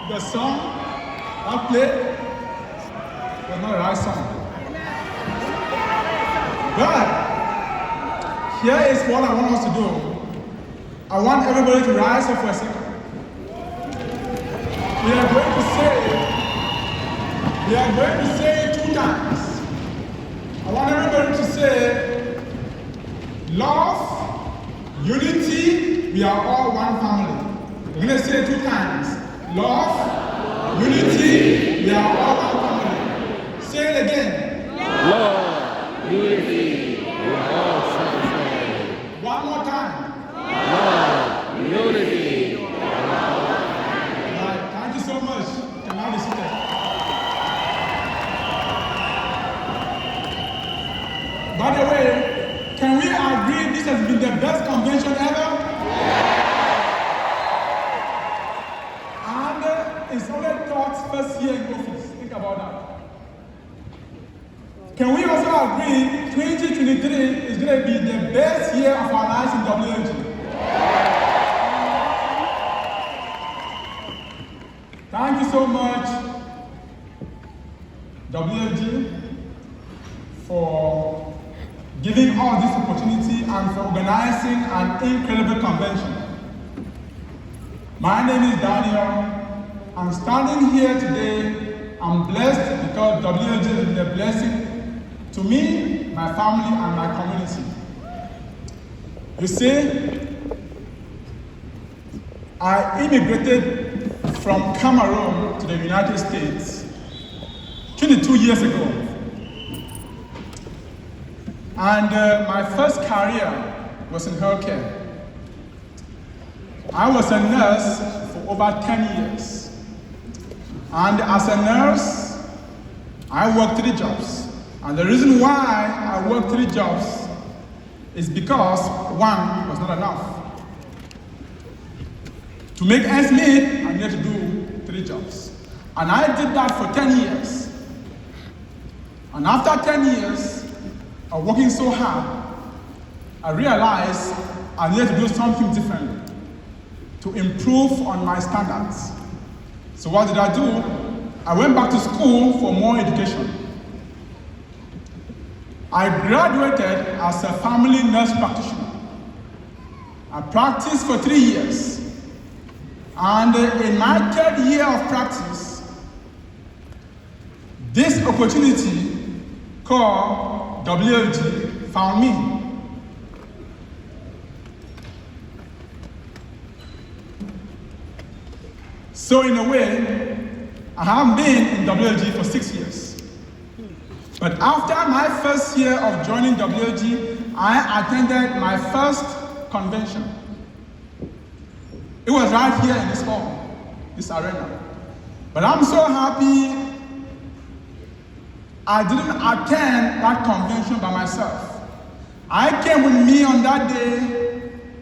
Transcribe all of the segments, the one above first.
the song I played was not the right song. But here is what I want us to do. I want everybody to rise up for a second. We are going to say it 2 times. I want everybody to say, love, unity, we are all one family. We're going to say it 2 times. Love, unity, we are all one family. Say it again. Love, unity, we are all one family. One more time. Love, unity, we are all one family. All right, thank you so much. You can now be seated. By the way, can we agree this has been the best convention ever? And it's only God's first year in office. Think about that. Can we also agree 2023 is going to be the best year of our lives in WFG? Thank you so much, WFG, for giving us this opportunity and for organizing an incredible convention. My name is Danial. I'm standing here today. I'm blessed because WFG has been a blessing to me, my family, and my community. You see, I immigrated from Cameroon to the United States 22 years ago. And my first career was in healthcare. I was a nurse for over 10 years. And as a nurse, I worked 3 jobs. And the reason why I worked 3 jobs is because 1 was not enough. To make ends meet, I needed to do 3 jobs. And I did that for 10 years. And after 10 years of working so hard, I realized I needed to do something different to improve on my standards. So what did I do? I went back to school for more education. I graduated as a family nurse practitioner. I practiced for 3 years. And in my 3rd year of practice, this opportunity called WFG found me. So in a way, I have been in WFG for 6 years. But after my first year of joining WFG, I attended my first convention. It was right here in this hall, this arena. But I'm so happy I didn't attend that convention by myself. I came with me on that day,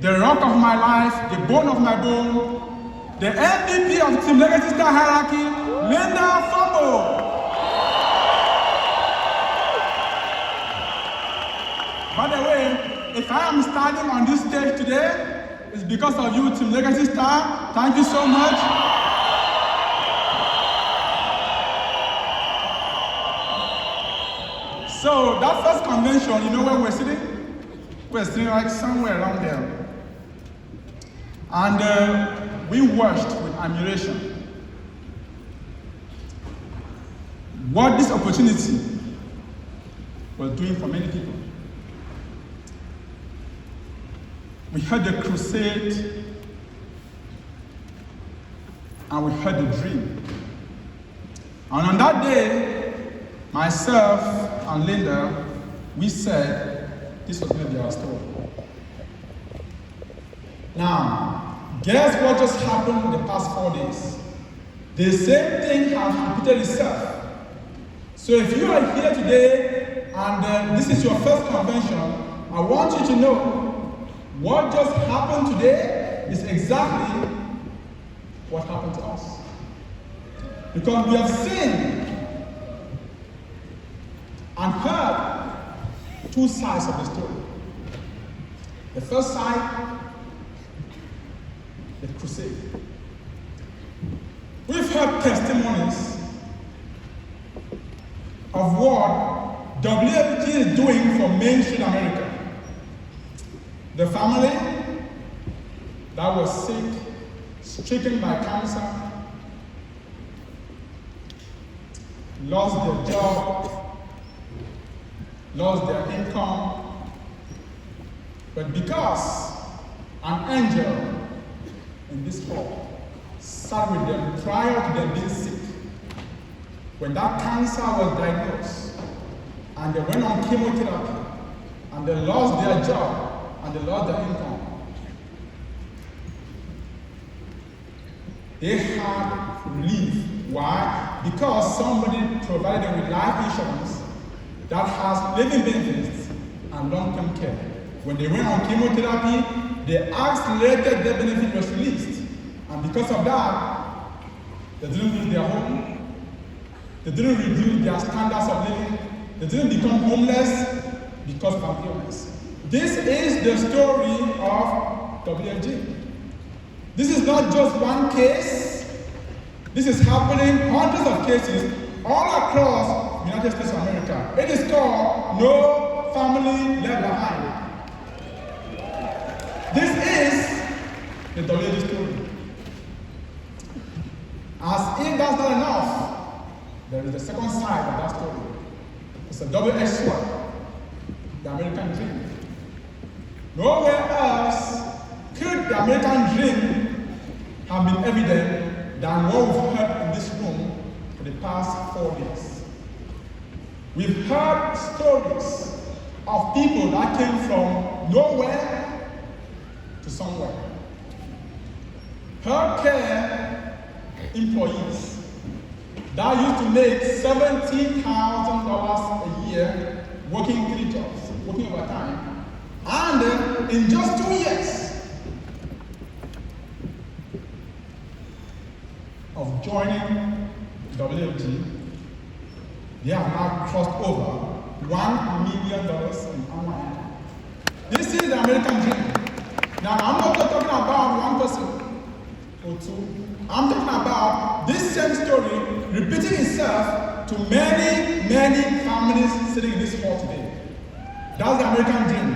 the rock of my life, the bone of my bone, the MVP of Team Legacy Star Hierarchy, Fombo. By the way, if I am standing on this stage today, it's because of you, Team Legacy Star. Thank you so much. So that first convention, you know where we're sitting? We're sitting like somewhere around there. And we watched with admiration what this opportunity was doing for many people. We had the crusade, and we had the dream. And on that day, myself and Linda, we said this was going to be our story. Now, guess what just happened in the past 4 days? The same thing has repeated itself. So if you are here today and this is your first convention, I want you to know what just happened today is exactly what happened to us. Because we have seen and heard 2 sides of the story. The first side, the crusade. We We've heard testimonies of what WFG is doing for mainstream America. The family that was sick, stricken by cancer, lost their job, lost their income, but because an angel in this hall sat with them prior to them being sick, when that cancer was diagnosed, and they went on chemotherapy, and they lost their job, and they lost their income, they had relief. Why? Because somebody provided them with life insurance that has living benefits and long-term care. When they went on chemotherapy, the accelerated their benefit was released. And because of that, they didn't lose their home, they didn't reduce their standards of living, they didn't become homeless because of an illness. This is the story of WFG. This is not just one case. This is happening hundreds of cases all across the United States of America. It is called No Family Left Behind. This is the WFG story. As if that's not enough, there is the second side of that story. It's a double-edged sword, the American dream. Nowhere else could the American dream have been evident than what we've heard in this room for the past 4 days. We've heard stories of people that came from nowhere to somewhere. Healthcare employees that used to make $17,000 a year working 3 jobs, working overtime, and in just 2 years of joining WFG, they have now crossed over $1 million in annual income. This is the American dream. Now, I'm not just talking about one person or two. I'm talking about this same story repeating itself to many, many families sitting in this hall today. That's the American dream.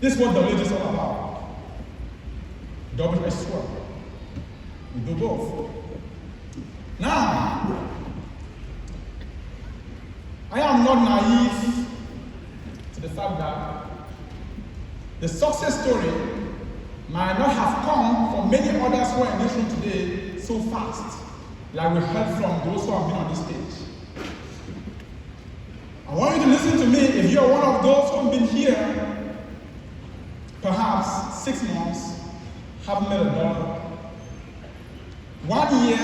This is what WFG is all about. WFG sword. We do both. Now, I am not naive to the fact that the success story might not have come from many others who are in this room today so fast, like we heard from those who have been on this stage. I want you to listen to me if you are one of those who have been here, perhaps 6 months, haven't made $1. 1 year,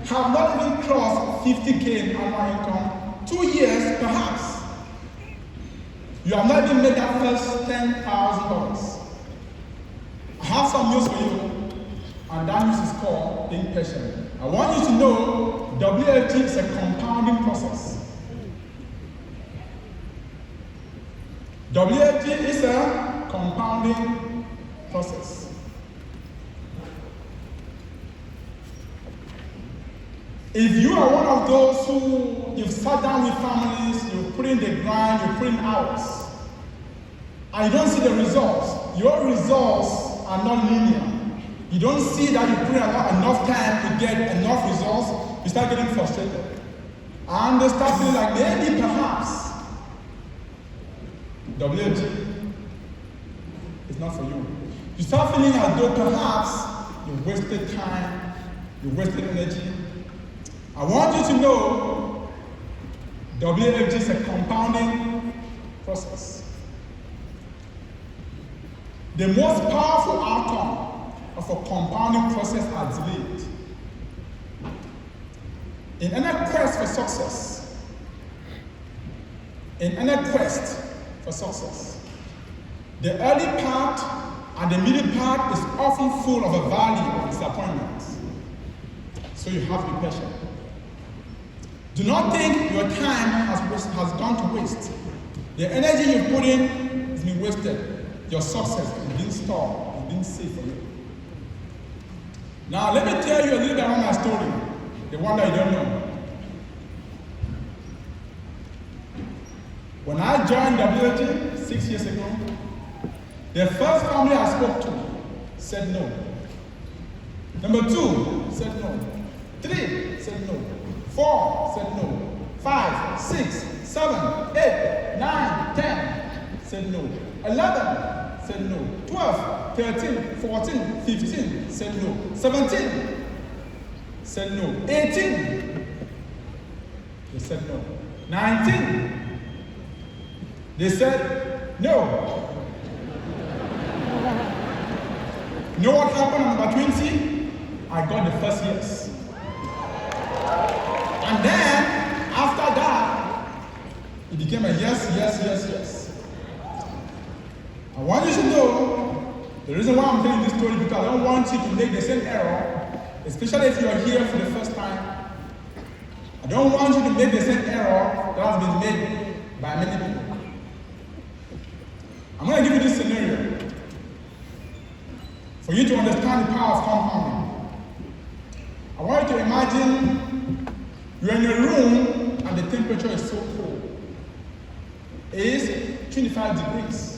have not even crossed $50K in annual income. 2 years, perhaps. You have not even made that first $10,000. I have some news for you, and that news is called being patient. I want you to know WFG is a compounding process. WFG is a compounding process. If you are one of those who you've sat down with families, you've put in the grind, you've put in hours, and you don't see the results, your results are not linear. You don't see that you put in enough time to get enough results, you start getting frustrated. And they start feeling like maybe perhaps WFG is not for you. You start feeling as though perhaps you wasted time, you wasted energy. I want you to know WFG is a compounding process. The most powerful outcome of a compounding process are delayed. In any quest for success, the early part and the middle part is often full of a valley of disappointment. So you have to be patient. Do not think your time has gone to waste. The energy you put in has been wasted. Your success is being stored, is being saved for you. Now, let me tell you a little bit about my story, the one that you don't know. When I joined WFG 6 years ago, the first family I spoke to said no. Number 2 said no. 3 said no. 4 said no. 5, 6, 7, 8, 9, 10 said no. 11 said no. 12, 13, 14, 15 said no. 17 said no. 18 they said no. 19 they said no. You know what happened on number 20? I got the first yes. And then, after that, it became a yes, yes, yes, yes. I want you to know, the reason why I'm telling this story because I don't want you to make the same error, especially if you are here for the first time. I don't want you to make the same error that has been made by many people. I'm going to give you this scenario for you to understand the power of compounding. I want you to imagine you're in a room and the temperature is so cold. It is 25 degrees.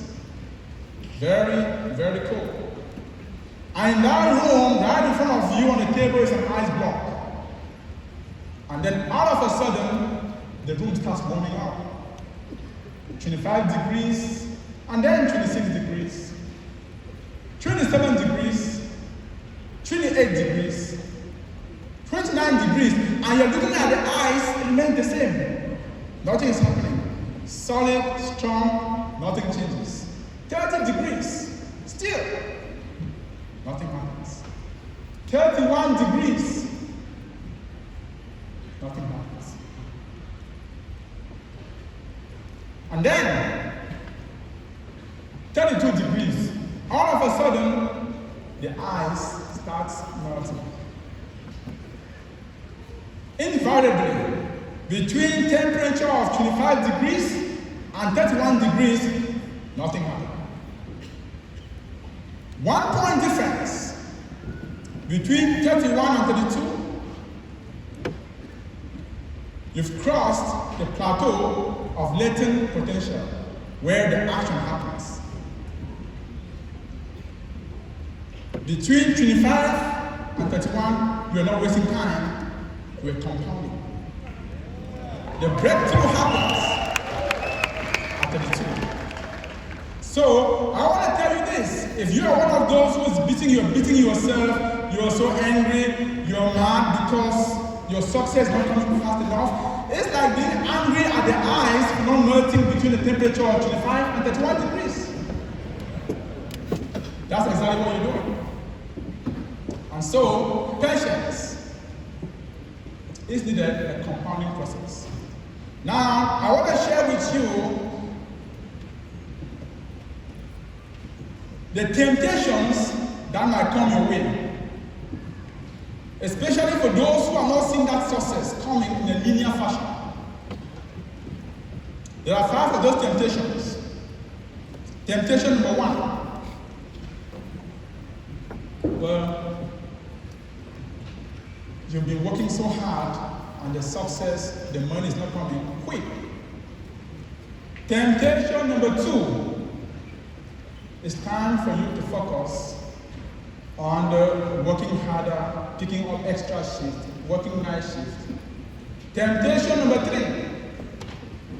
Very, very cold. And in that room, right in front of you on the table is an ice block. And then all of a sudden, the room starts warming up. 25 degrees, and then 26 degrees, 27 degrees, 28 degrees, 29 degrees, and you're looking at the ice, it remains the same. Nothing is happening. Solid, strong, nothing changes. 30 degrees, still, nothing happens. 31 degrees, nothing happens. And then, 32 degrees, all of a sudden, the ice starts melting. Invariably, between temperature of 25 degrees and 31 degrees, nothing happens. 1 point difference between 31 and 32, you've crossed the plateau of latent potential where the action happens. Between 25 and 31, you're not wasting time, we're compounding. The breakthrough happens at 32. So, I want to tell you this. If you are one of those who is beating yourself, you're so angry, you're mad because your success is not coming fast enough, it's like being angry at the ice for not melting between the temperature of 25 and 31 degrees. That's exactly what you're doing. And so, patience is needed in a compounding process. Now, I want to share with you the temptations that might come your way. Especially for those who are not seeing that success coming in a linear fashion. There are 5 of those temptations. Temptation number 1. Well, you've been working so hard and the success, the money is not coming quick. Temptation number 2. It's time for you to focus on the working harder, picking up extra shift, working night shift. Temptation number 3.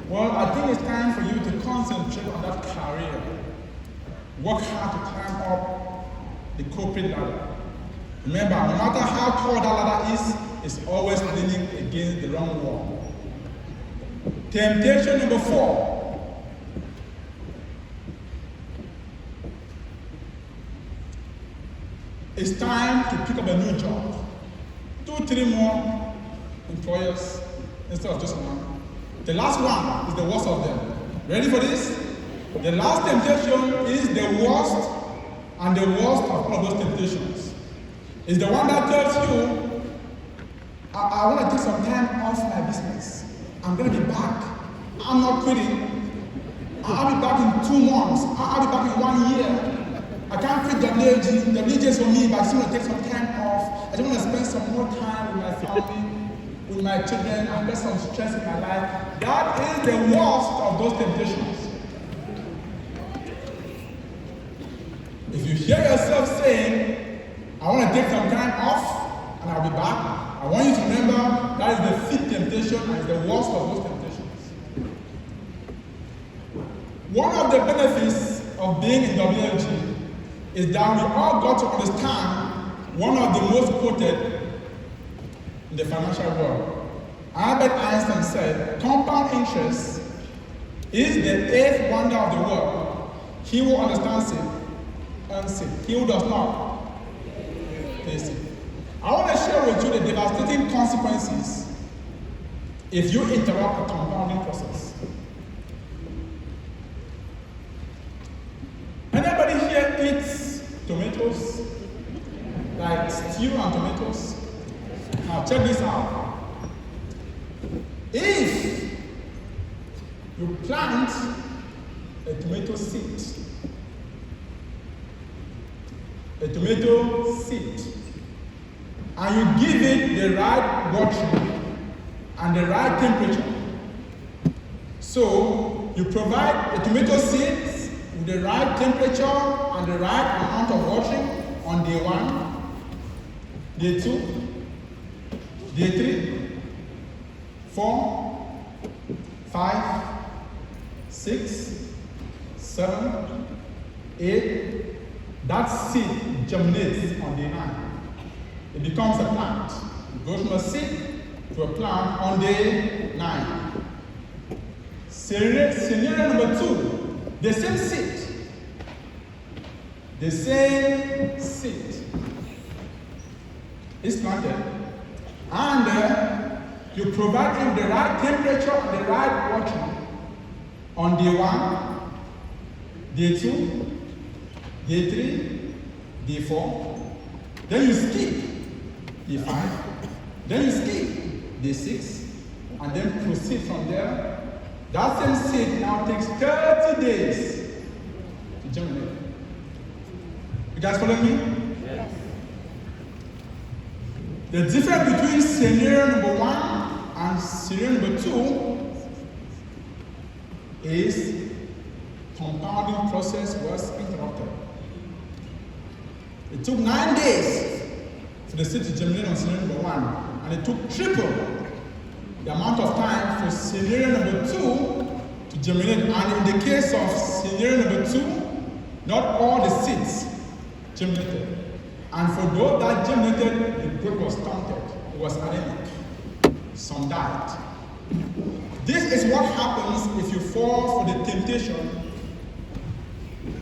Well, I think it's time for you to concentrate on that career. Work hard to climb up the corporate ladder. Remember, no matter how tall that ladder is, it's always leaning against the wrong wall. Temptation number 4. It's time to pick up a new job. 2, 3 more employers instead of just one. The last one is the worst of them. Ready for this? The last temptation is the worst and the worst of all of those temptations. It's the one that tells you, I want to take some time off my business. I'm going to be back. I'm not quitting. I'll be back in 2 months. I'll be back in 1 year. I can't quit WFG. WFG is for me, but I just want to take some time off. I just want to spend some more time with my family, with my children, and get some stress in my life. That is the worst of those temptations. If you hear yourself saying, I want to take some time off and I'll be back, I want you to remember that is the fifth temptation and it's the worst of those temptations. One of the benefits of being in WFG is that we all got to understand one of the most quoted in the financial world. Albert Einstein said, compound interest is the eighth wonder of the world. He who understands it, earns it. He who does not, pays it. I want to share with you the devastating consequences if you interrupt a compounding process. Anybody here eats tomatoes? Like stew and tomatoes? Now check this out. If you plant a tomato seed, and you give it the right watering and the right temperature. So you provide the tomato seeds with the right temperature and the right amount of watering on day 1, day 2, day 3, 4, 5, 6, 7, 8. That seed germinates on day 9. It becomes a plant. It goes from a seed to a plant on day 9. Scenario number 2, the same seed. The same seed is planted, and you provide it the right temperature and the right watering on day 1, day 2, day 3, day 4, then you skip day 5, then you skip day 6, and then proceed from there. That same seed now takes 30 days to germinate. You guys follow me? Yes. The difference between scenario number 1 and scenario number 2 is compounding process was interrupted. It took 9 days for the seed to germinate on scenario number 1, and it took triple the amount of time for scenario number 2 to germinate. And in the case of scenario number 2, not all the seeds germinated. And for those that germinated, the growth was stunted. It was anemic. Some died. This is what happens if you fall for the temptation,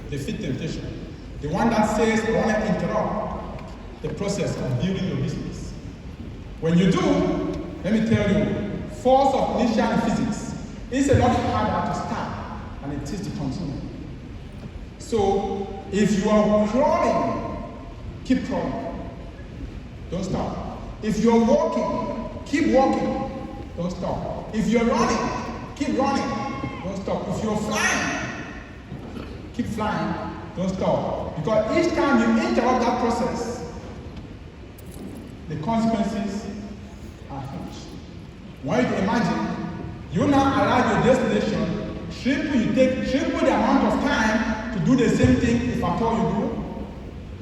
the fifth temptation. The one that says, I want to interrupt the process of building your business. When you do, let me tell you, force of inertia in physics is a lot harder to start than it is to continue. So, if you are crawling, keep crawling. Don't stop. If you're walking, keep walking. Don't stop. If you're running, keep running. Don't stop. If you're flying, keep flying. Don't stop. Because each time you interrupt that process, the consequences are huge. I want you to imagine, you now arrive at your destination, you take triple the amount of time to do the same thing if at all you do.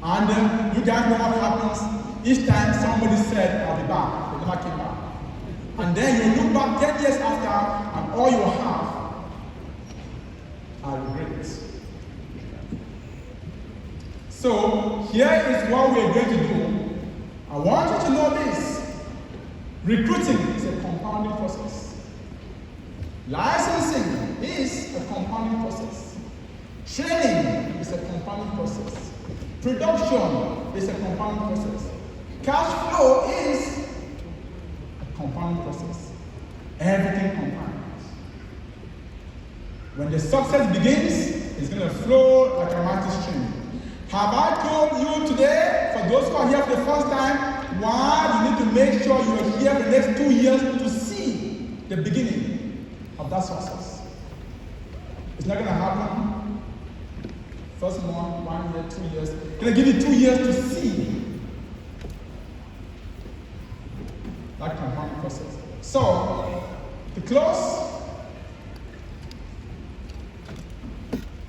And you guys know what happens. Each time somebody said, I'll be back, they never came back. And then you look back 10 years after, and all you have are regrets. So, here is what we're going to do. I want you to know this. Recruiting is a compounding process. Licensing is a compounding process. Training is a compounding process. Production is a compounding process. Cash flow is a compounding process. Everything compounds. When the success begins, it's going to flow like a mighty stream. Have I told you today, for those who are here for the first time, why you need to make sure you are here for the next 2 years to see the beginning of that success? It's not going to happen first month, 1 year, added 2 years. Can I give you 2 years to see? That compounding process. So, to close,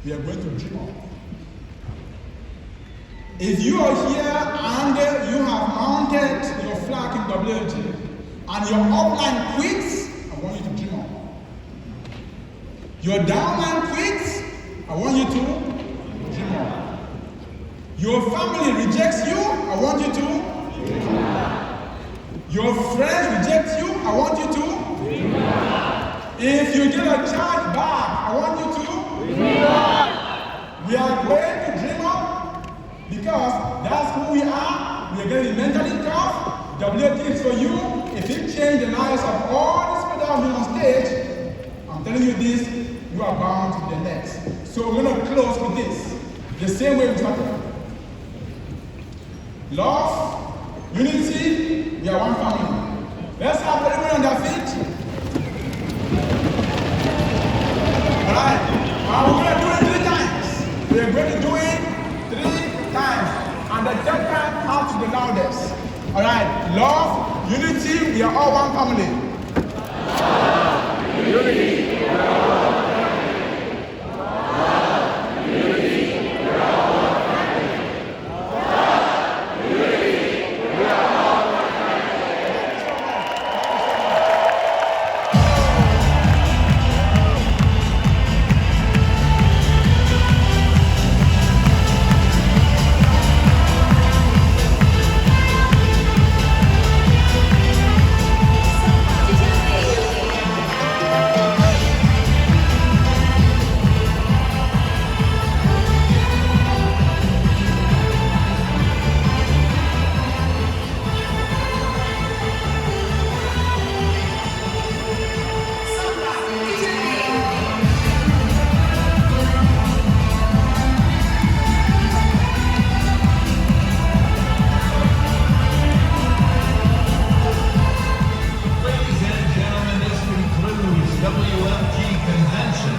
we are going to dream on. If you are here and you have mounted your flag in WFG and your upline quits, I want you to dream on. Your downline quits, I want you to dream on. Your family rejects you, I want you to dream on. Your friends reject you, I want you to dream on. If you get a charge back, I want you to dream on. We are going to dream on because that's who we are. We are getting mentally tough. WFG is for you. If you change the lives of all these people that have been on stage, I'm telling you this, you are bound to the next. So we're going to close with this. The same way we started. Love, unity, we are one family. Let's have everyone on their feet. Alright, we're going to do it 3 times. We are going to do it 3 times. And the 3rd time comes to the loudest. Alright, love, unity, we are all one family. Unity. WFG Convention